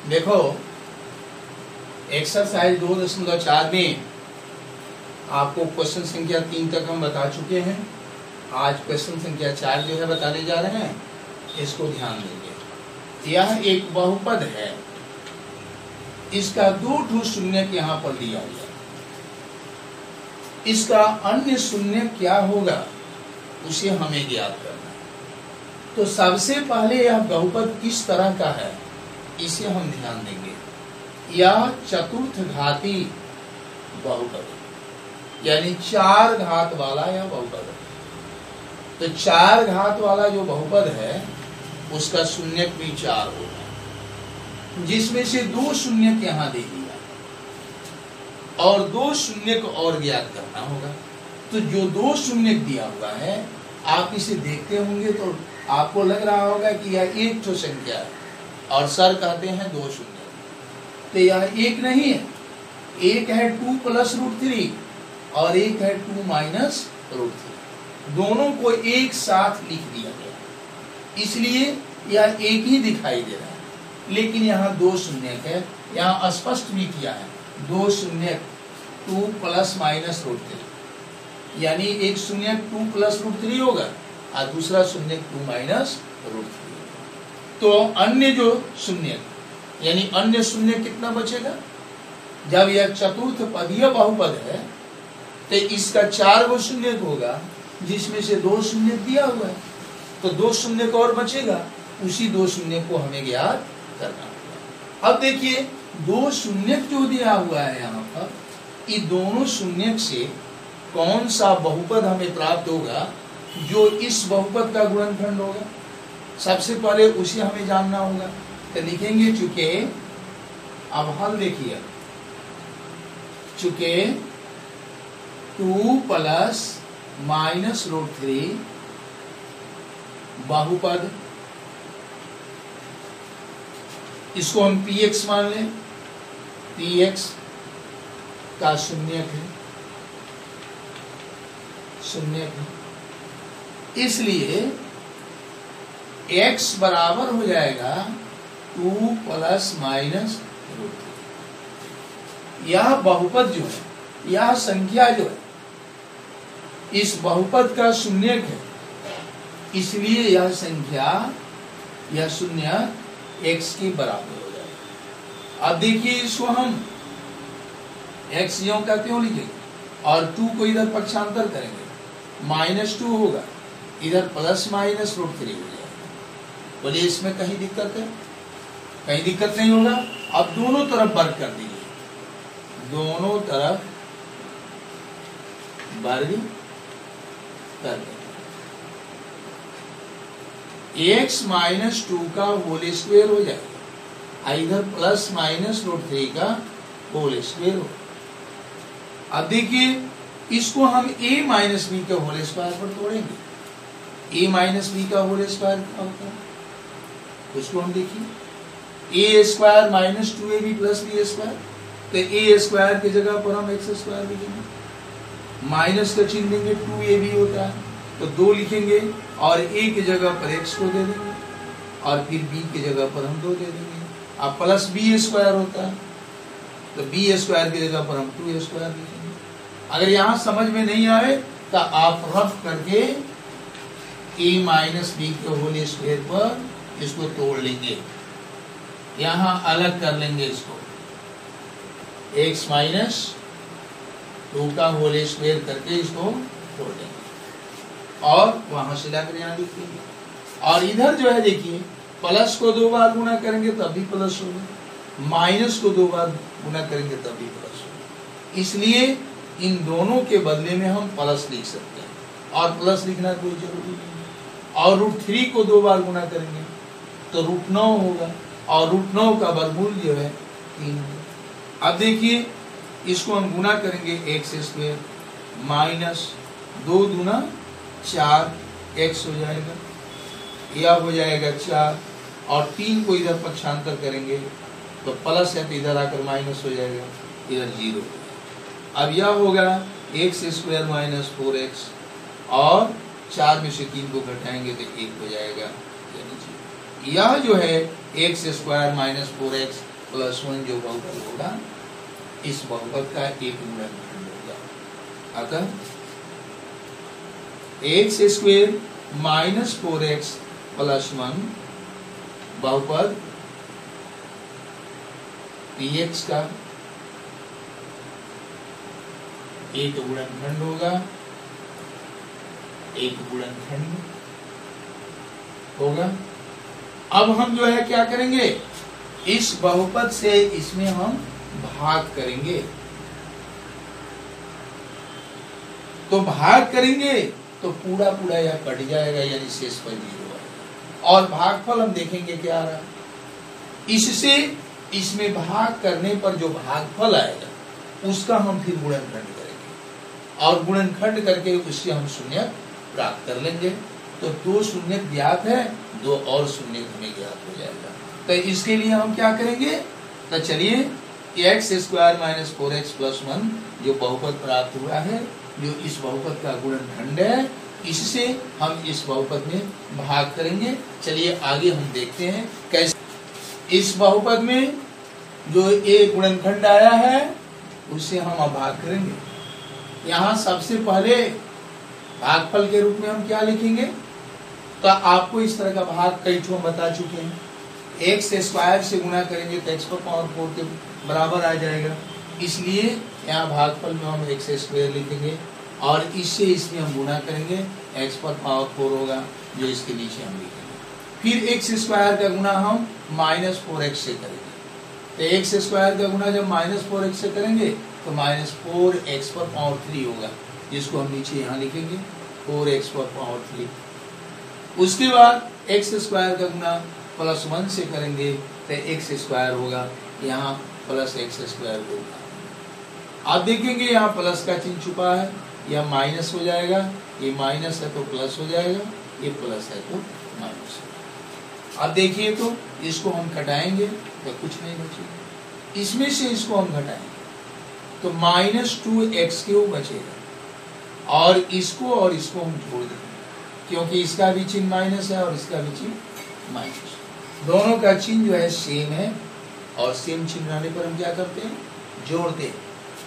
देखो एक्सरसाइज 2.4 में आपको क्वेश्चन संख्या 3 तक हम बता चुके हैं। आज क्वेश्चन संख्या 4 जो है बताने जा रहे हैं, इसको ध्यान देंगे। यह एक बहुपद है, इसका 2 शून्य यहाँ पर दिया गया। इसका अन्य शून्य क्या होगा उसे हमें ज्ञात करना है। तो सबसे पहले यह बहुपद किस तरह का है इसे हम ध्यान देंगे। यह चतुर्थ घाती बहुपद, यानी 4 घात वाला यह बहुपद है। तो 4 घात वाला जो बहुपद है उसका शून्यक भी 4 होगा, जिसमें से 2 शून्यक यहाँ दे दिया और 2 शून्यक और ज्ञात करना होगा। तो जो 2 शून्यक दिया हुआ है आप इसे देखते होंगे तो आपको लग रहा होगा कि यह एक तो संख्या है और सर कहते हैं 2 शून्यक। तो यह एक नहीं है, एक है 2 + √3 और एक है 2 - √3। दोनों को एक साथ लिख दिया गया, इसलिए यह एक ही दिखाई दे रहा है। लेकिन यहाँ 2 शून्यक है, यहाँ स्पष्ट भी किया है 2 शून्यक 2 ± √3, यानी एक शून्यक 2 + √3 होगा और दूसरा शून्यक 2 - √3। तो अन्य जो शून्यक यानी अन्य शून्य कितना बचेगा? जब यह चतुर्थ पदीय बहुपद है तो इसका 4 गो शून्यक होगा, जिसमें से 2 शून्यक दिया हुआ है। तो 2 शून्यक और बचेगा, उसी 2 शून्यक को हमें ज्ञात करना होगा। अब देखिए 2 शून्यक जो दिया हुआ है यहाँ पर, इन दोनों शून्यक से कौन सा बहुपद हमें प्राप्त होगा जो इस बहुपद का गुणनखंड होगा। सबसे पहले उसे हमें जानना होगा। तो लिखेंगे चूंकि, अब हल देखिए, चूंकि 2 ± √3 बहुपद, इसको हम px मान लें, px का शून्यक है, इसलिए x बराबर हो जाएगा 2 ± √3। यह बहुपद जो है, यह संख्या जो है इस बहुपद का शून्यक है, इसलिए यह संख्या, यह शून्य x के बराबर हो जाएगा। अब देखिए इसको हम x यों का क्यों लिखेंगे और 2 को इधर पक्षांतर करेंगे, -2 होगा, इधर ± √3 हो जाएगा। बोलिए इसमें कहीं दिक्कत है? कहीं दिक्कत नहीं होगा। अब दोनों तरफ वर्ग कर दीजिए, दोनों तरफ वर्ग कर देंगे। x - 2 का होल स्क्वायर हो जाएगा, इधर ± √3 का होल स्क्वायर हो। अब देखिए इसको हम a - b के होल स्क्वायर पर तोड़ेंगे। a - b का होल स्क्वायर क्या होता है उसको हम देखिए, a² - 2ab + b²। तो a² की जगह पर हम x² लिखेंगे, माइनस का चिन्ह देंगे, 2ab होता है तो 2 लिखेंगे और a की जगह पर x को दे देंगे और फिर b की जगह पर हम 2 दे देंगे। अब +b² होता है तो b² की जगह पर हम 2a² लिखेंगे। अगर यहाँ समझ में नहीं आए तो आप रफ करके a - b के होल स्क्वायर पर इसको तोड़ लेंगे, यहाँ अलग कर लेंगे इसको, x - 2 का होल स्क्वायर करके इसको तोड़ देंगे और वहां से लाकर यहाँ लिख देंगे। और इधर जो है देखिए, प्लस को 2 बार गुना करेंगे तब भी प्लस होगा, माइनस को 2 बार गुना करेंगे तब भी प्लस होगा। इसलिए इन दोनों के बदले में हम प्लस लिख सकते हैं और प्लस लिखना कोई जरूरी नहीं है। और √3 को 2 बार गुना करेंगे तो √9 होगा और √9 का वर्गमूल जो है 3 होगा। अब देखिए इसको हम गुना करेंगे x² -2 दूना 4 x हो जाएगा, यह हो जाएगा 4 और 3 को इधर पक्षांतर करेंगे तो प्लस है तो इधर आकर माइनस हो जाएगा, इधर 0। अब यह होगा x² - 4x और 4 में से 3 को घटाएंगे तो 1 हो जाएगा। यह जो है x² - 4x प्लस 1 जो बहुपद होगा इस बहुपद का एक गुणनखंड होगा। अतः x square minus 4x plus 1 बहुपद px का एक गुणनखंड होगा, एक गुणनखंड होगा। अब हम जो है क्या करेंगे, इस बहुपद से इसमें हम भाग करेंगे। तो भाग करेंगे तो पूरा पूरा यह कट जाएगा, यानी शेष पर 0 आएगा। और भागफल हम देखेंगे क्या आ रहा, इससे इसमें भाग करने पर जो भागफल आएगा उसका हम फिर गुणनखंड करेंगे और गुणनखंड करके उससे हम शून्य प्राप्त कर लेंगे। तो 2 शून्य ज्ञात है, 2 और शून्य हमें ज्ञात हो जाएगा। तो इसके लिए हम क्या करेंगे, तो चलिए x square minus 4x plus 1 जो बहुपद प्राप्त हुआ है, जो इस बहुपद का गुणनखंड है, इससे हम इस बहुपद में भाग करेंगे। चलिए आगे हम देखते हैं कैसे इस बहुपद में जो एक गुणनखंड आया है उससे हम अब भाग करेंगे। यहाँ सबसे पहले भागफल के रूप में हम क्या लिखेंगे, तो आपको इस तरह का भाग कई ठो बता चुके हैं। एक्स स्क्वायर से गुणा करेंगे तो x पर पावर 4 के बराबर आ जाएगा, इसलिए यहाँ भागफल में हम एक्स स्क्वायर लिखेंगे और इससे इसमें हम गुणा करेंगे, x पर पावर 4 होगा जो इसके नीचे हम लिखेंगे। फिर एक्स स्क्वायर का गुणा हम माइनस 4x से करेंगे, तो एक्स स्क्वायर का गुणा जब माइनस 4x से करेंगे तो माइनस 4x पर पावर 3 होगा, जिसको हम नीचे यहाँ लिखेंगे 4x पर पावर 3। उसके बाद एक्स स्क्वायर का गुणा प्लस 1 से करेंगे तो एक्स स्क्वायर होगा, यहाँ प्लस एक्स स्क्वायर होगा। आप देखेंगे यहाँ प्लस का चिन्ह छुपा है, यह माइनस हो जाएगा, ये माइनस है तो प्लस हो जाएगा, ये प्लस है तो माइनस हो जाएगा। अब देखिए तो इसको हम घटाएंगे तो कुछ नहीं बचेगा, इसमें से इसको हम घटाएंगे तो माइनस 2x³ बचेगा और इसको हम जोड़ देंगे क्योंकि इसका भी चिन्ह माइनस है और इसका भी चिन्ह माइनस, दोनों का चिन्ह जो है सेम है और सेम चिन्ह रहने पर हम क्या करते हैं, जोड़ते हैं।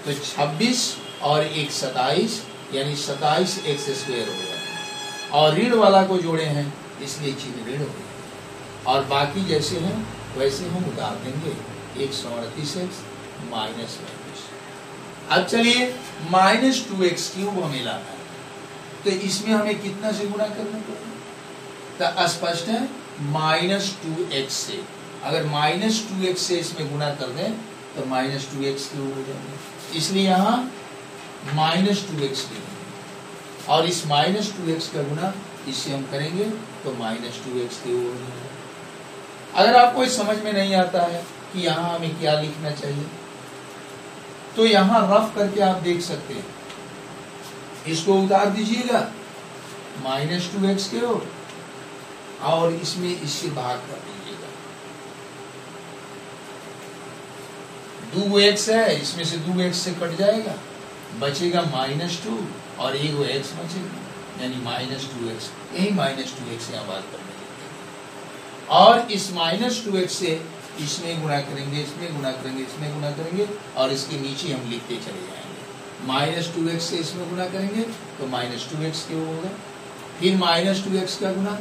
तो 26 और 1 27, यानी 27 एक्स स्क्वायर हो गया और ऋण वाला को जोड़े हैं इसलिए चिन्ह ऋण हो गया और बाकी जैसे हैं वैसे हम उतार देंगे 138x माइनस 22। अब चलिए माइनस 2x³ हमें लाना है, तो इसमें हमें कितना से गुणा करना पड़ेगा, तो स्पष्ट है माइनस 2x से। अगर माइनस 2x से इसमें गुणा कर दें तो माइनस 2x³ हो जाएगा, इसलिए यहाँ माइनस 2x³ और इस माइनस 2x का गुणा इससे हम करेंगे तो माइनस 2x³ हो जाएगा। अगर आपको इस समझ में नहीं आता है कि यहाँ हमें क्या लिखना चाहिए, तो यहाँ रफ करके आप देख सकते हैं, इसको उतार दीजिएगा माइनस 2x के और इसमें इससे भाग कर दीजिएगा। 2x है, इसमें से 2x से कट जाएगा, बचेगा माइनस 2 और एक x बचेगा, यानी माइनस 2x। यही माइनस 2x यहाँ बात करने देते और इस माइनस 2x से इसमें गुणा करेंगे, इसमें गुणा करेंगे, इसमें गुणा करेंगे और इसके नीचे हम लिखते चले जाएंगे। माइनस 2x से इसमें गुणा करेंगे तो माइनस 2x क्यों होगा, फिर माइनस 2x का गुणा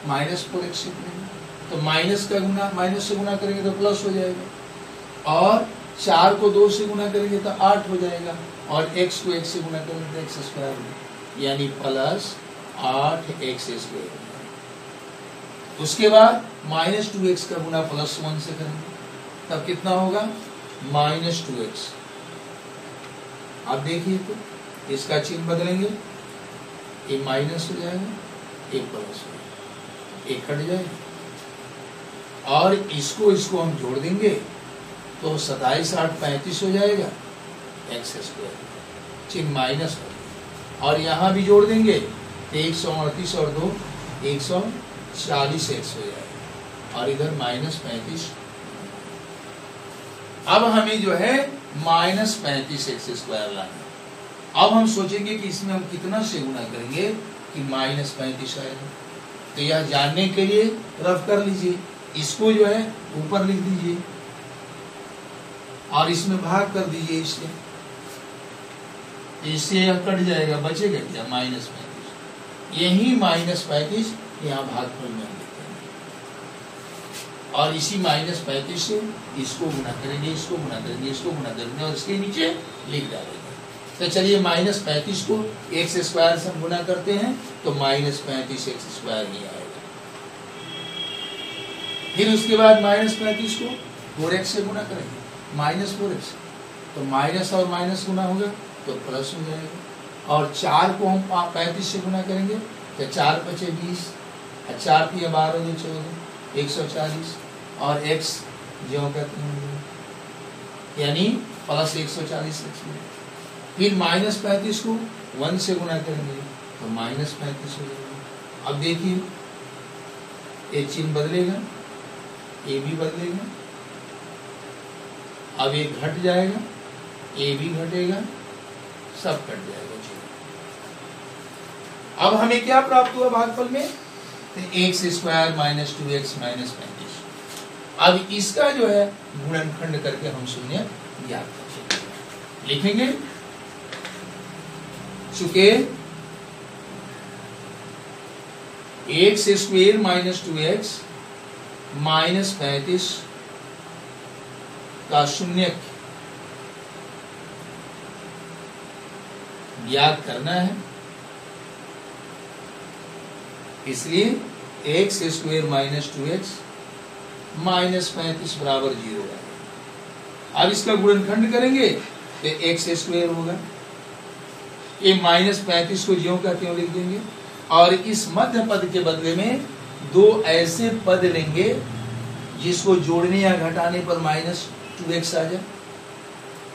माइनस 4x से करेंगे तो माइनस का गुणा माइनस से गुणा करेंगे तो प्लस हो जाएगा और 4 को 2 से गुणा करेंगे तो 8 हो जाएगा और x को x से गुणा करेंगे तो x स्क्वायर होगा, यानी प्लस 8x स्क्वायर। उसके बाद माइनस 2x का गुणा प्लस 1 से करेंगे तब कितना होगा माइनस 2x। आप देखिए तो इसका चिन्ह बदलेंगे, ये माइनस हो जाएगा, ये प्लस हो जाएगा, ये कट जाएगा और इसको हम जोड़ देंगे तो 27 8 35 हो जाएगा, एक्स स्क्वायर चिन्ह माइनस हो और यहाँ भी जोड़ देंगे तो 138 और 2 140 एक्स हो जाएगा और इधर माइनस 35। अब हमें जो है माइनस 35 एक्स स्क्वायर लाना। अब हम सोचेंगे कि इसमें हम कितना से गुणा करेंगे कि माइनस 35 आएगा, तो यह जानने के लिए रफ कर लीजिए, इसको जो है ऊपर लिख दीजिए और इसमें भाग कर दीजिए इससे, इससे यह कट जाएगा, बचेगा क्या? -35। यही -35 यहाँ भागफल में लिखते हैं और इसी -35 से इसको गुना करेंगे, इसको गुना करेंगे, इसको गुना करेंगे और इसके नीचे लिख डालेंगे। तो चलिए -35 को x स्क्वायर से हम गुना करते हैं तो -35 x स्क्वायर ही आएगा। फिर उसके बाद -35 को 4x से गुना करेंगे, -4x, तो माइनस और माइनस गुना होगा तो प्लस हो जाएगा। और 4 को हम 35 से गुना करेंगे तो 4 × 5 = 20, 4 × 3 = 12, 14, 140 और x जो कहते हैं यानी प्लस 140 x। फिर -35 को 1 से गुना करेंगे तो -35 हो जाएगा। अब देखिए ये चिन्ह बदलेगा, ये भी बदलेगा, अब ये घट जाएगा, ये भी घटेगा, सब कट जाएगा। अब हमें क्या प्राप्त हुआ भागफल में? तो x² - 2x - 35। अब इसका जो है गुणनखंड करके हम शून्य ज्ञात कर लिखेंगे। चूंकि x² - 2x - 35 का शून्य ज्ञात करना है, इसलिए x² - 2x - 35 बराबर 0 है। अब इसका गुणनखंड करेंगे तो x² होगा, ये -35 को ज्यों का त्यों लिख देंगे और इस मध्य पद के बदले में 2 ऐसे पद लेंगे जिसको जोड़ने या घटाने पर -2x आ जाए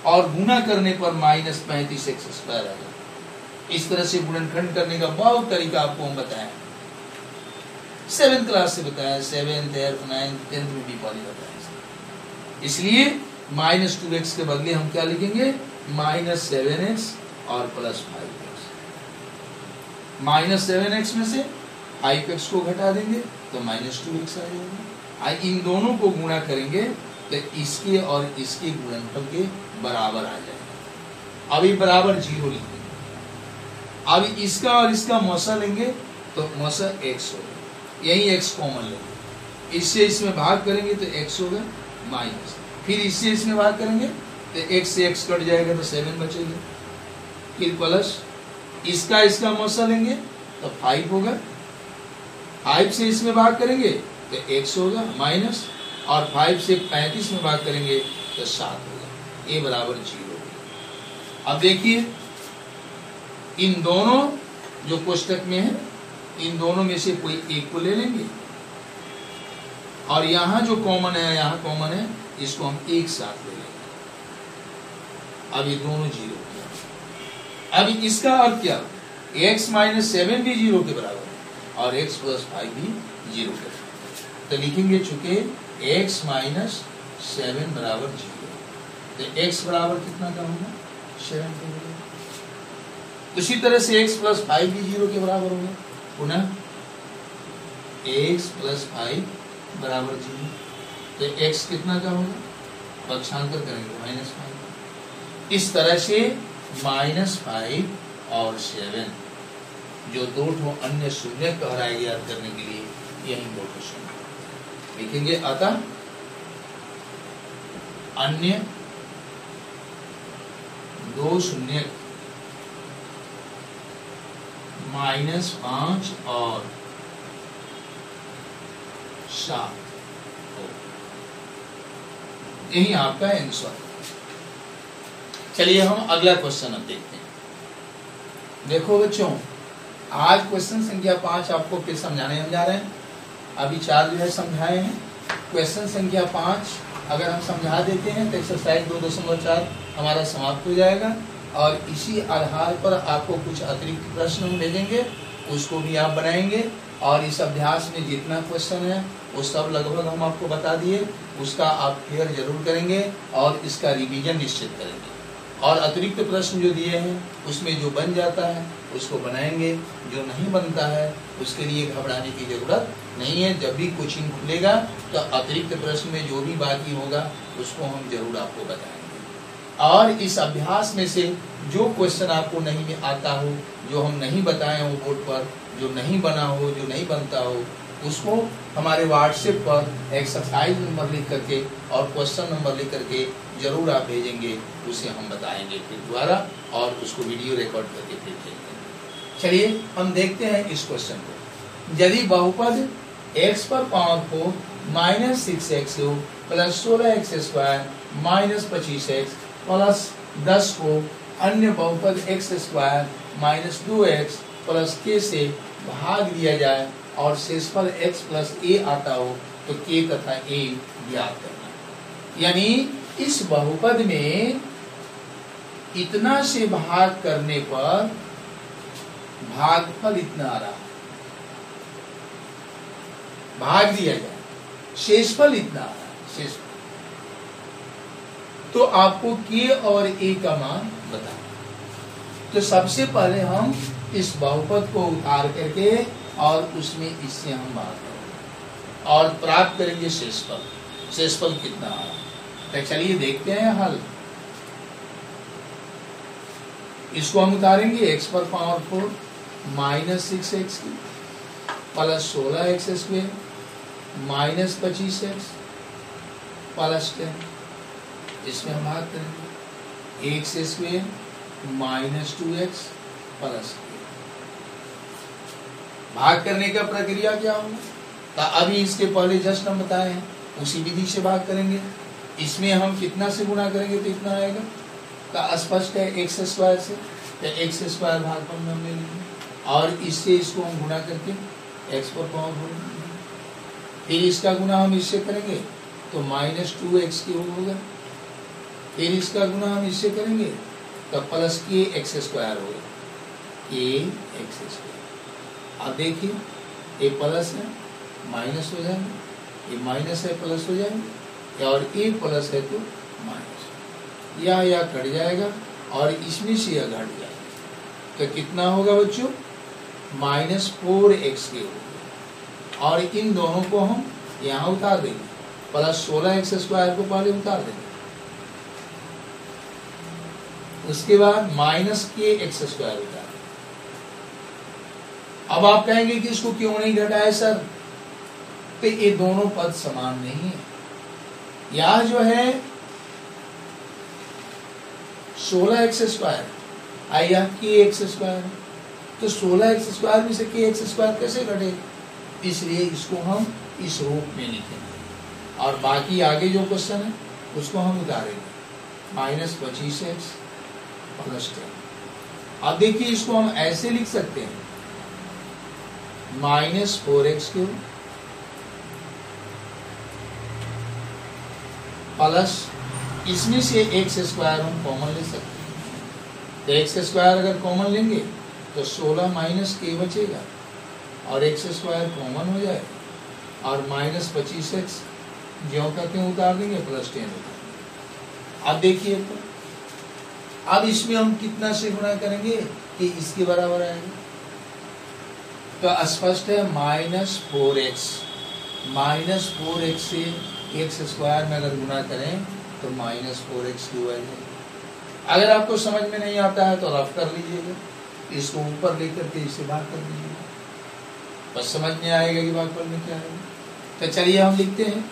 और गुना करने पर -35x² आ जाए। इस तरह से गुणनखंड करने का बहुत तरीका आपको हम बताएं, 7th क्लास से बताया, 7th 8th 9th 10th में भी पढ़ी बताया। इसलिए -2x के बदले हम क्या लिखेंगे? -7x और +5x। -7x में से 5x को घटा देंगे तो -2x आ जाएगा। इन दोनों को गुणा करेंगे तो इसके और इसके गुणनफल के बराबर आ जाएगा। अभी बराबर 0 लिखेंगे। अब इसका और इसका मौसा लेंगे तो मौसा x होगा, यही x कॉमन लेंगे, इससे इसमें भाग करेंगे तो x होगा माइनस, फिर इससे इसमें भाग करेंगे तो x से x कट जाएगा तो 7 बचेगा, फिर प्लस इसका इसका मौसा लेंगे तो 5 होगा, 5 से इसमें भाग करेंगे तो x होगा माइनस और 5 से 35 में भाग करेंगे तो 7 होगा, ये बराबर 0 होगा। अब देखिए इन दोनों जो कोष्टक में है, इन दोनों में से कोई एक को ले लेंगे और यहाँ जो कॉमन है, यहाँ कॉमन है, इसको हम एक साथ ले लेंगे। अब ये दोनों 0 किया। अब इसका अर्थ क्या? x - 7 भी 0 के बराबर है और x + 5 भी 0 के बराबर। तो लिखेंगे चूंकि x - 7 बराबर 0, तो x बराबर कितना का होगा? 7 के बराबर। उसी तरह से x + 5 भी 0 के बराबर होगा, पुनः x + 5 बराबर 0, तो x कितना का होगा? पक्षांतर करेंगे -5। इस तरह से -5 और 7 जो दो ठो अन्य शून्य कहलाए याद करने के लिए यही दो ठो शून्य लिखेंगे। अतः अन्य दो शून्य -5 और 7, यही आपका आंसर। चलिए हम अगला क्वेश्चन अब देखते हैं। देखो बच्चों, आज क्वेश्चन संख्या 5 आपको फिर समझाने हम जा रहे हैं। अभी 4 जो है समझाए हैं, क्वेश्चन संख्या 5 अगर हम समझा देते हैं तो एक्सरसाइज 2.4 हमारा समाप्त हो जाएगा और इसी आधार पर आपको कुछ अतिरिक्त प्रश्न हम भेजेंगे, उसको भी आप बनाएंगे और इस अभ्यास में जितना क्वेश्चन है वो सब लगभग हम आपको बता दिए, उसका आप क्लियर जरूर करेंगे और इसका रिवीजन निश्चित करेंगे और अतिरिक्त प्रश्न जो दिए हैं उसमें जो बन जाता है उसको बनाएंगे, जो नहीं बनता है उसके लिए घबराने की जरूरत नहीं है। जब भी कोचिंग खुलेगा तो अतिरिक्त प्रश्न में जो भी बाकी होगा उसको हम जरूर आपको बताएंगे। और इस अभ्यास में से जो क्वेश्चन आपको नहीं आता हो, जो हम नहीं बताए हो बोर्ड पर, जो नहीं बना हो, जो नहीं बनता हो, उसको हमारे व्हाट्सएप पर एक्सरसाइज नंबर लिख करके और क्वेश्चन नंबर लिख करके जरूर आप भेजेंगे, उसे हम बताएंगे फिर दोबारा और उसको वीडियो रिकॉर्ड करके फिर भेजेंगे। चलिए हम देखते हैं इस क्वेश्चन को। यदि बहुपद x पर power 4 minus 6x plus 16x square minus 25x plus 10 को अन्य बहुपद x square minus 2x plus k से भाग दिया जाए और शेषफल x प्लस a आता हो तो k तथा a ज्ञात करना। यानी इस बहुपद में इतना से भाग करने पर भागफल इतना आ रहा है, भाग दिया जाए, शेषफल इतना आ रहा है, शेषफल। तो आपको k और a का मान बताना। तो सबसे पहले हम इस बहुपद को उतार करके और उसमें इससे हम भाग करेंगे और प्राप्त करेंगे शेषफल। शेषफल कितना आ रहा है, तो चलिए देखते हैं हल। इसको हम उतारेंगे x पर power 4 minus 6x plus 16x square minus 25x plus 10, इसमें हम भाग करेंगे x square minus 2x plus 8। भाग करने का प्रक्रिया क्या होगा, तो अभी इसके पहले जस्ट हम बताए हैं उसी विधि से भाग करेंगे। इसमें हम कितना से गुणा करेंगे तो इतना आएगा, तो स्पष्ट है x स्क्वायर से, तो x स्क्वायर भागफल में हम ले लेंगे और इससे इसको हम गुणा करके x पर पावर 4, फिर इसका गुणा हम इससे करेंगे तो माइनस 2x होगा, फिर इसका गुणा हम इससे करेंगे तो प्लस k x स्क्वायर होगा, k x स्क्वायर। अब देखिए ये प्लस है माइनस हो जाएगा, ये माइनस है प्लस हो जाएगा, और ये प्लस है तो माइनस, या कट जाएगा और इसमें से यह घट जाएगा। तो कितना होगा बच्चों, माइनस 4x होगा। और इन दोनों को हम यहाँ उतार देंगे, प्लस 16x स्क्वायर को पहले उतार देंगे, उसके बाद माइनस k x स्क्वायर उतार। अब आप कहेंगे कि इसको क्यों नहीं घटाया सर, तो ये दोनों पद समान नहीं है। यह जो है 16x स्क्वायर आया k x स्क्वायर, तो 16x स्क्वायर में से k x स्क्वायर कैसे घटे, इसलिए इसको हम इस रूप में लिखेंगे और बाकी आगे जो क्वेश्चन है उसको हम उतारेंगे माइनस 25x प्लस 10। अब देखिए इसको हम ऐसे लिख सकते हैं माइनस 4x प्लस इसमें से x स्क्वायर हम कॉमन ले सकते हैं, तो x स्क्वायर अगर कॉमन लेंगे तो 16 माइनस k बचेगा और x स्क्वायर कॉमन हो जाएगा और माइनस 25x ज्यों का त्यों उतार देंगे प्लस 10 उतार देंगे। अब देखिए तो अब इसमें हम कितना से गुणा करेंगे कि इसके बराबर आएगा, तो स्पष्ट है माइनस 4x से x स्क्वायर में अगर गुणा करें तो माइनस 4x क्यूब आएगा। अगर आपको समझ में नहीं आता है तो रफ कर लीजिएगा, इसको ऊपर लेकर के इसे भाग कर लीजिएगा, बस समझ में आएगा कि भागफल में क्या है। तो चलिए हम लिखते हैं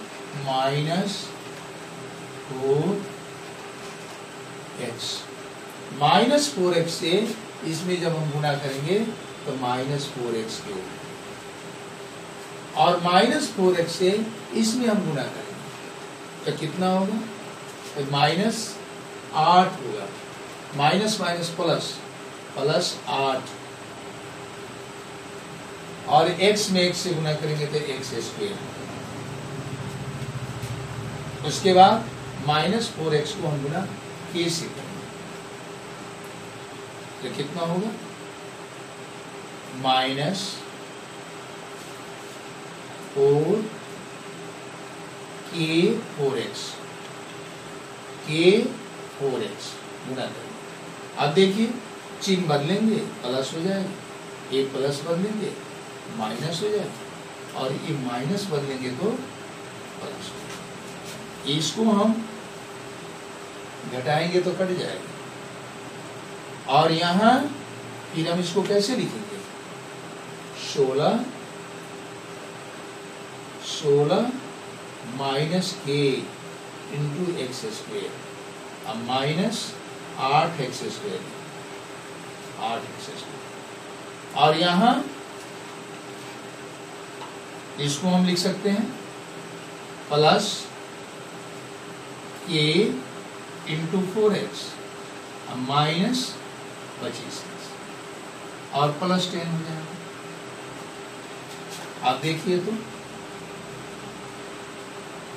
माइनस 4x से इसमें जब हम गुणा करेंगे तो माइनस 4x क्यूब, और माइनस 4x से इसमें हम गुणा करेंगे तो कितना होगा, तो माइनस 8 होगा, माइनस माइनस प्लस प्लस 8, और x में x से गुणा करेंगे तो x स्क्वायर। उसके बाद माइनस 4x को हम गुणा k से करेंगे तो कितना होगा, माइनस 4x गुणा करेंगे। अब देखिए चिन्ह बदलेंगे प्लस हो जाएगा, ये प्लस बदलेंगे माइनस हो जाएगा, और ये माइनस बदलेंगे तो प्लस हो जाएगा। इसको हम घटाएंगे तो कट जाएगा। और यहां फिर हम इसको कैसे लिखेंगे, 16 माइनस के इंटू एक्स स्क्वेयर, अब minus 8x square, 8x square. और यहां इसको हम लिख सकते हैं प्लस के इंटू 4x, अब माइनस 25x और प्लस 10 हो जाएगा। आप देखिए तो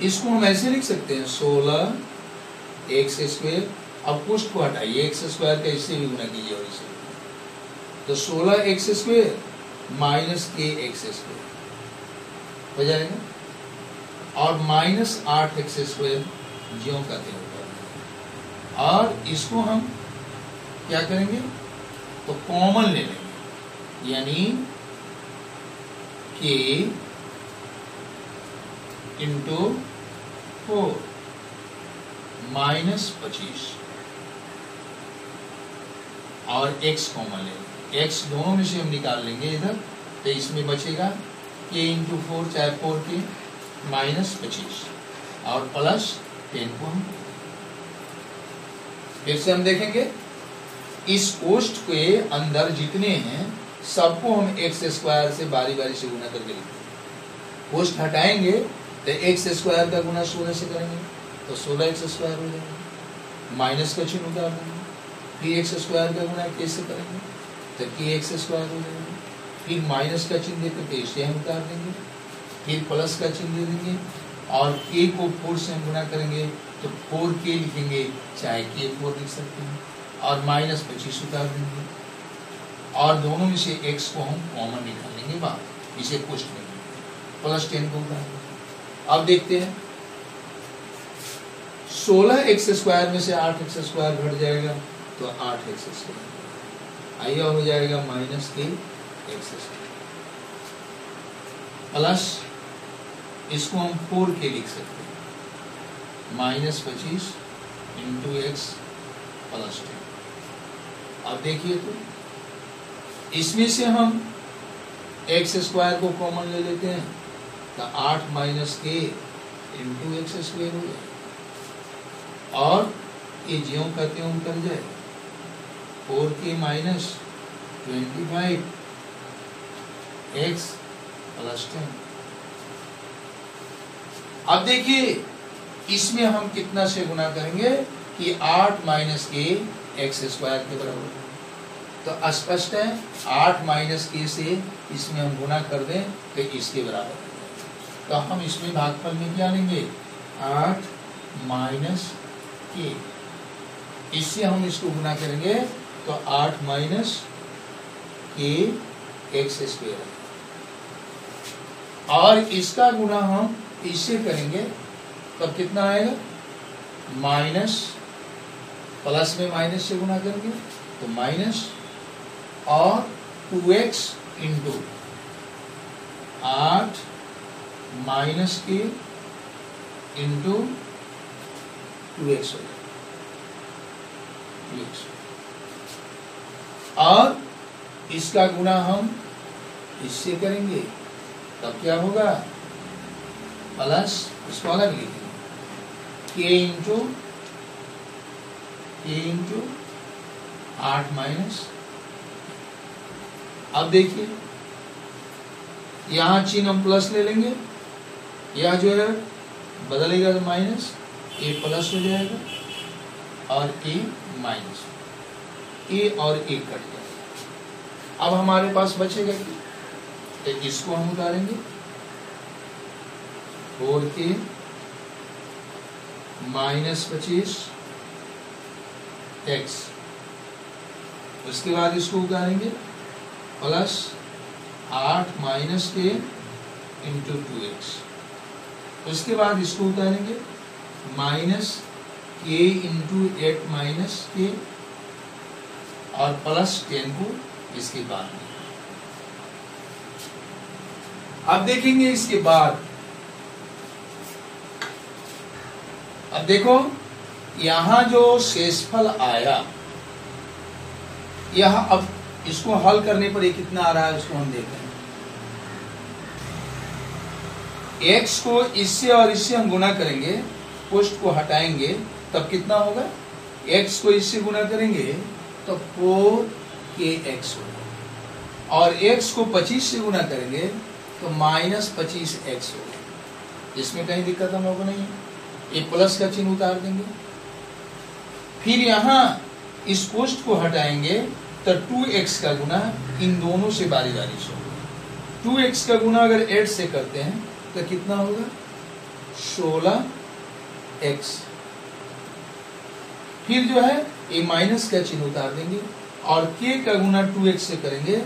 इसको हम ऐसे लिख सकते हैं 16x स्क्वेयर, अब पुष्ट को हटाइए, एक्स स्क्वायर का इससे भी गुना कीजिए और इसे, तो 16x स्क्वेयर माइनस के एक्स स्क्वेयर हो जाएगा, और माइनस 8x स्क्वेयर ज्यों का त्यों कर, और इसको हम क्या करेंगे तो कॉमन ले लेंगे, यानी के इंटू 4 माइनस 25 और x कॉमन ले लेंगे, x दोनों में से हम निकाल लेंगे इधर, तो इसमें बचेगा k इंटू 4 चाहे 4k माइनस 25 और प्लस 10 को हम फिर से हम देखेंगे इस कोष्ठ के अंदर जितने हैं सबको हम एक्स स्क्वायर से बारी बारी से गुना करके लिखेंगे। कोष्ठ हटाएंगे तो एक्स स्क्वायर का गुना 16 से करेंगे तो 16x स्क्वायर हो जाएगा, माइनस का चिन्ह उतार देंगे, फिर एक्स स्क्वायर का गुना के से करेंगे तो के एक्स स्क्वायर हो जाएगा, फिर माइनस का चिन्ह देकर के इसे हम उतार देंगे, फिर प्लस का चिन्ह दे देंगे, और के को 4 से हम गुना करेंगे तो 4k लिखेंगे, चाहे के 4 लिख सकते हैं, और माइनस 25 उतार देंगे, और दोनों में से x को हम कॉमन निकालेंगे बाहर, इसे पुष्ट में प्लस 10 को उतार देंगे। अब देखते हैं 16x स्क्वायर में से 8x स्क्वायर घट जाएगा तो 8x स्क्वायर आइए हो जाएगा माइनस के एक्स स्क्वायर, प्लस इसको हम 4k लिख सकते हैं, माइनस 25 इंटू एक्स प्लस 10। अब देखिए तो इसमें से हम एक्स स्क्वायर को कॉमन ले लेते हैं तो 8 माइनस के इंटू एक्स स्क्वायर हो जाएगा, और ये ज्यों का त्यों उतर जाएगा, 4k माइनस 25 एक्स प्लस 10। अब देखिए इसमें हम कितना से गुना करेंगे कि 8 माइनस के एक्स स्क्वायर के बराबर, तो स्पष्ट है 8 माइनस के से इसमें हम गुना कर दें तो इसके बराबर, तो हम इसमें भागफल में क्या लेंगे 8 माइनस के, इससे हम इसको गुना करेंगे तो 8 माइनस के एक्स स्क्वायर, और इसका गुना हम इससे करेंगे तब कितना आएगा, माइनस प्लस में माइनस से गुना करेंगे तो माइनस, और 2x इंटू 8 माइनस के इंटू 2x हो जाएगा, 2x, और इसका गुना हम इससे करेंगे तब क्या होगा, प्लस इसको अलग लिखेंगे के इंटू 8 माइनस। अब देखिए यहां चिन्ह हम प्लस ले लेंगे, यह जो है बदलेगा तो माइनस, ए प्लस हो जाएगा और ए माइनस, ए और ए कट जाएगा। अब हमारे पास बचेगा कि तो इसको हम उतारेंगे 4k माइनस 25 एक्स, उसके बाद इसको उतारेंगे प्लस 8 माइनस के इंटू 2x, उसके बाद इसको उतारेंगे माइनस के इंटू 8 माइनस के, और प्लस 10 को इसके बाद। अब देखेंगे इसके बाद, अब देखो यहां जो शेषफल आया, यह अब इसको हल करने पर ये कितना आ रहा है उसको हम देख रहे हैं। x को इससे और इससे हम गुना करेंगे, कोष्ठ को हटाएंगे, तब कितना होगा? x को इससे गुना करेंगे तो 4kx होगा, और x को 25 से गुना करेंगे तो -25x होगा। इसमें कहीं दिक्कत हम लोगों को नहीं है, ये प्लस का चिन्ह उतार देंगे। फिर यहाँ इस कोष्ठ को हटाएंगे तो 2x का गुना इन दोनों से बारी बारी से होगा। 2x का गुना अगर 8 से करते हैं तो कितना होगा? 16x। फिर जो है ये माइनस का चिन्ह उतार देंगे, और k का गुना 2x से करेंगे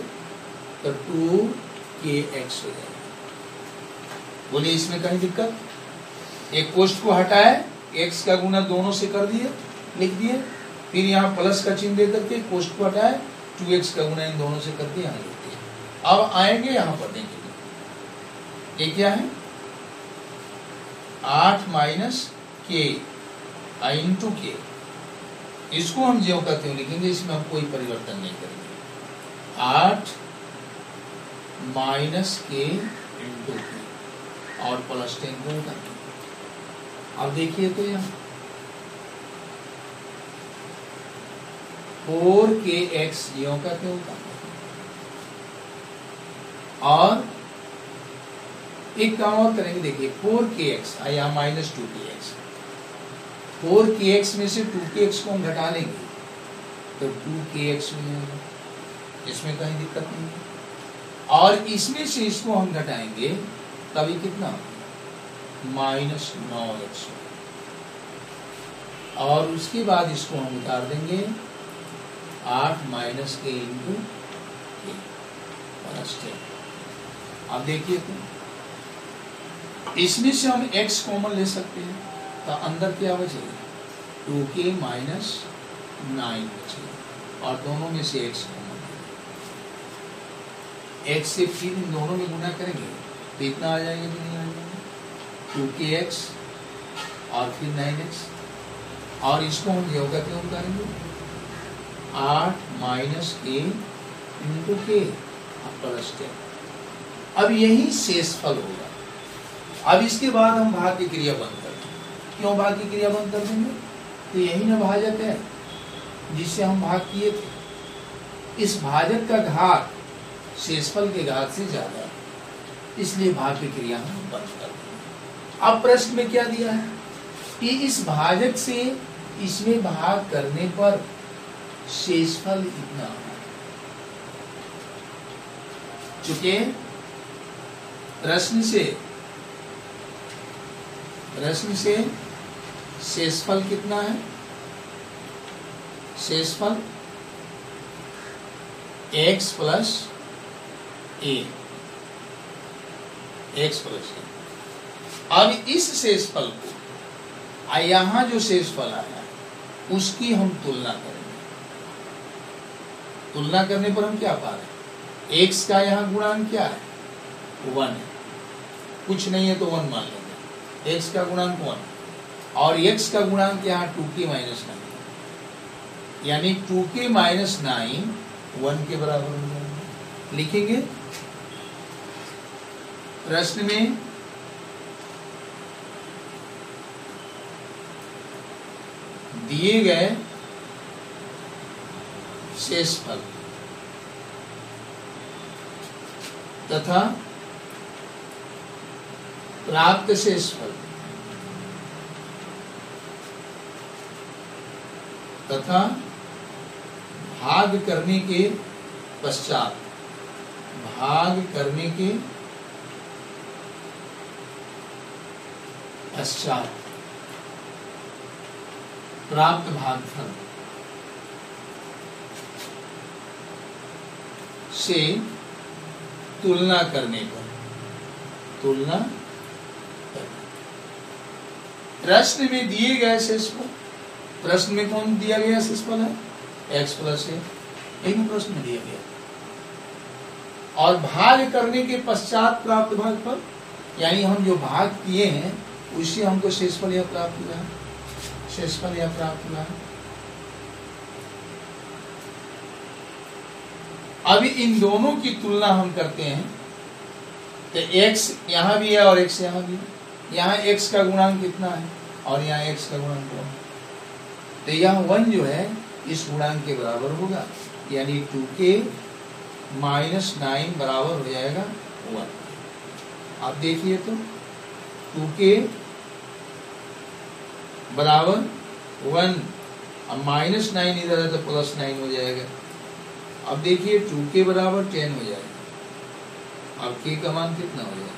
तो 2kx हो जाएगा। बोलिए इसमें कहीं दिक्कत? एक कोष्ठ को हटाए, x का गुना दोनों से कर दिए, लिख दिए, फिर यहाँ प्लस का चिन्ह दे करके कोष्ठ को हटाए, 2x का गुना इन दोनों से करके यहाँ लिख दिए। अब आएंगे यहाँ पर देखेंगे ये क्या है? 8 माइनस k इंटू k। इसको हम ज्यों का त्यों लिखेंगे, इसमें हम कोई परिवर्तन नहीं करेंगे। 8 माइनस k इंटू k और प्लस 10 को उतार देंगे। अब देखिए तो यहाँ 4kx ज्यों का त्यों उतार देंगे, और एक काम और करेंगे। देखिए 4kx या माइनस 2kx, 4kx में से 2kx को हम घटा लेंगे तो 2kx हो जाएगा, इसमें कहीं दिक्कत नहीं है। और इसमें से इसको हम घटाएंगे तभी कितना? -9x। और उसके बाद इसको हम उतार देंगे 8 minus k into k plus 10। अब देखिए तो इसमें से हम x कॉमन ले सकते हैं, तो अंदर क्या बचेगा? 2k माइनस 9 बचेगा, और दोनों में से x कॉमन है। x से फिर इन दोनों में गुना करेंगे तो इतना आ जाएगा कि नहीं आ जाएगा? 2kx और फिर 9x, और इसको हम ज्यों का त्यों उतारेंगे, 8 minus k into k plus 10। अब यही शेषफल होगा। अब इसके बाद हम भाग की क्रिया बंद कर देंगे। क्यों भाग की क्रिया बंद कर देंगे? तो यही ना भाजक है जिससे हम भाग किए थे। इस भाजक का घात शेषफल के घात से ज्यादा है, इसलिए भाग की क्रिया हम बंद कर देंगे। अब प्रश्न में क्या दिया है कि इस भाजक से इसमें भाग करने पर शेषफल इतना है। चूंकि प्रश्न से शेषफल कितना है? शेषफल x plus a, x plus a। अब इस शेषफल को यहाँ जो शेषफल आया उसकी हम तुलना करेंगे। तुलना करने पर हम क्या पा रहे हैं? x का यहाँ गुणांक क्या है? 1 है, कुछ नहीं है तो 1 मान लेंगे। x का गुणांक 1 और x का गुणांक यहाँ 2k माइनस 9, यानी 2k माइनस 9 1 के बराबर हो जाएगा। लिखेंगे प्रश्न में दिए गए शेषफल तथा प्राप्त शेषफल तथा भाग करने के पश्चात प्राप्त भागफल से तुलना करने पर प्रश्न में दिए गए शेषफल, प्रश्न में कौन दिया गया शेषफल है? x प्लस a, एक प्रश्न में दिया गया। और भाग करने के पश्चात प्राप्त भागफल, यानी हम जो भाग किए हैं उससे हमको शेषफल यह प्राप्त हुआ है। शेषफल यह प्राप्त हुआ है। अभी इन दोनों की तुलना हम करते हैं तो x यहां भी है और x यहां भी है। यहाँ x का गुणांक कितना है और यहाँ x का गुणांक क्या है, तो यह 1 जो है इस गुणांक के बराबर होगा, यानी 2k माइनस 9 बराबर हो जाएगा 1। आप देखिए तो 2k बराबर 1, अब माइनस 9 इधर है तो प्लस 9 हो जाएगा। अब देखिए 2k बराबर 10 हो जाएगा। अब k का मान कितना हो जाएगा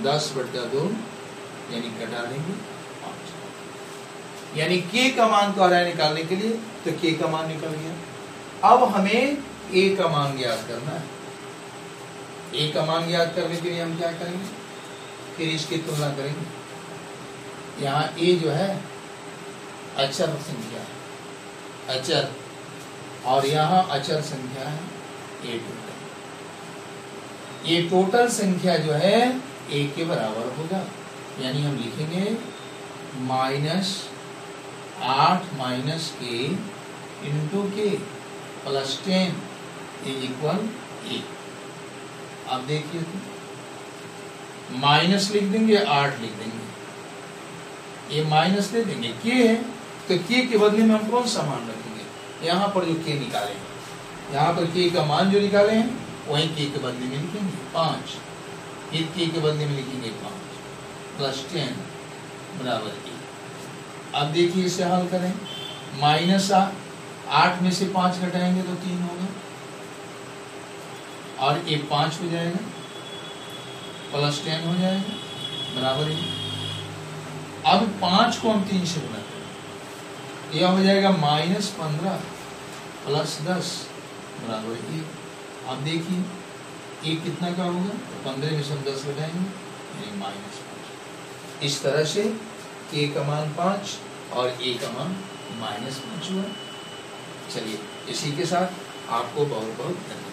10/2, यानी घटा देंगे 5, यानी k का मान को आधा निकालने के लिए तो k का मान निकल गया। अब हमें a का मान ज्ञात करना है। a का मान ज्ञात करने के लिए हम क्या करेंगे, फिर इसकी तुलना करेंगे। यहाँ a जो है अचर संख्या है, अचर, और यहाँ अचर संख्या है a टोटल। ये टोटल संख्या जो है a के बराबर होगा, यानी हम लिखेंगे -8 minus k into k plus 10 is equal a। अब देखिए तो माइनस लिख देंगे, 8 लिख देंगे, ये माइनस ले देंगे, k है तो k के बदले में हम कौन सा मान रखेंगे, यहाँ पर जो k निकाले हैं, यहाँ पर k का मान जो निकाले हैं वही k के बदले में लिखेंगे 5, एक k के बदले में लिखेंगे 5 प्लस 10 बराबर a। अब देखिए इसे हल करें, -8 में से 5 घटाएंगे तो 3 होगा और ये 5 हो जाएगा प्लस 10 हो जाएगा बराबर a। अब 5 को हम 3 से गुणा करें, यह हो जाएगा -15 प्लस 10 बराबर a। अब देखिए a कितना का होगा, 15 में से हम 10 घटाएंगे यानी -5। इस तरह से k का मान 5 और a का मान -5 हुआ। चलिए इसी के साथ आपको बहुत बहुत धन्यवाद।